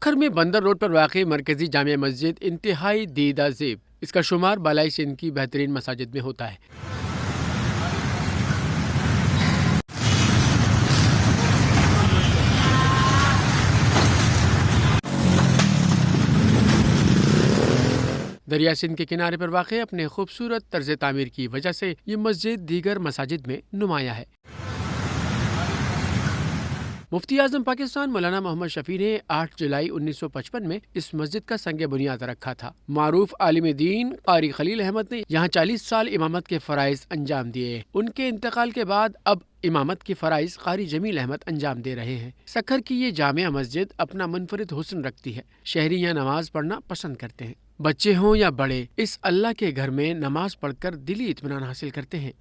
سکھر میں بندر روڈ پر واقع مرکزی جامع مسجد انتہائی دیدہ زیب، اس کا شمار بالائی سندھ کی بہترین مساجد میں ہوتا ہے۔ دریا سندھ کے کنارے پر واقع اپنے خوبصورت طرز تعمیر کی وجہ سے یہ مسجد دیگر مساجد میں نمایاں ہے۔ مفتی اعظم پاکستان مولانا محمد شفیع نے 8 جولائی 1955 میں اس مسجد کا سنگ بنیاد رکھا تھا۔ معروف عالم دین قاری خلیل احمد نے یہاں 40 سال امامت کے فرائض انجام دیے۔ ان کے انتقال کے بعد اب امامت کے فرائض قاری جمیل احمد انجام دے رہے ہیں۔ سکھر کی یہ جامع مسجد اپنا منفرد حسن رکھتی ہے۔ شہری یہاں نماز پڑھنا پسند کرتے ہیں۔ بچے ہوں یا بڑے، اس اللہ کے گھر میں نماز پڑھ کر دلی اطمینان حاصل کرتے ہیں۔